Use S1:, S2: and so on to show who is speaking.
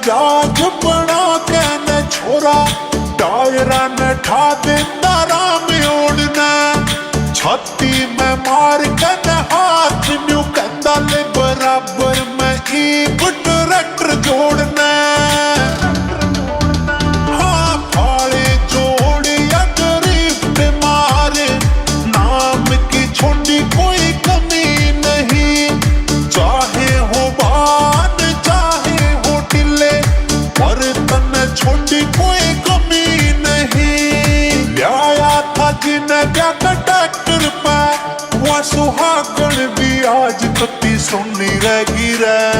S1: जहाज बना के न छोरा दायरा न ठा देता राम ओढ़ना छाती में मार के न हाथ न्यू कहता ले बराबर में एक ट्रैक्टर जोड़ना हाँ फाड़े जोड़ या ड्रिफ्ट मारे नाम की छोटी कोई कमी नहीं चाहे हो बान चाहे हो टिल्ले पर तन छोटी कोई कमी नहीं लाया था जिन्हें क्या ट्रैक्टर पे वो सुहागन भी आज तक सुननी रहेगी रे।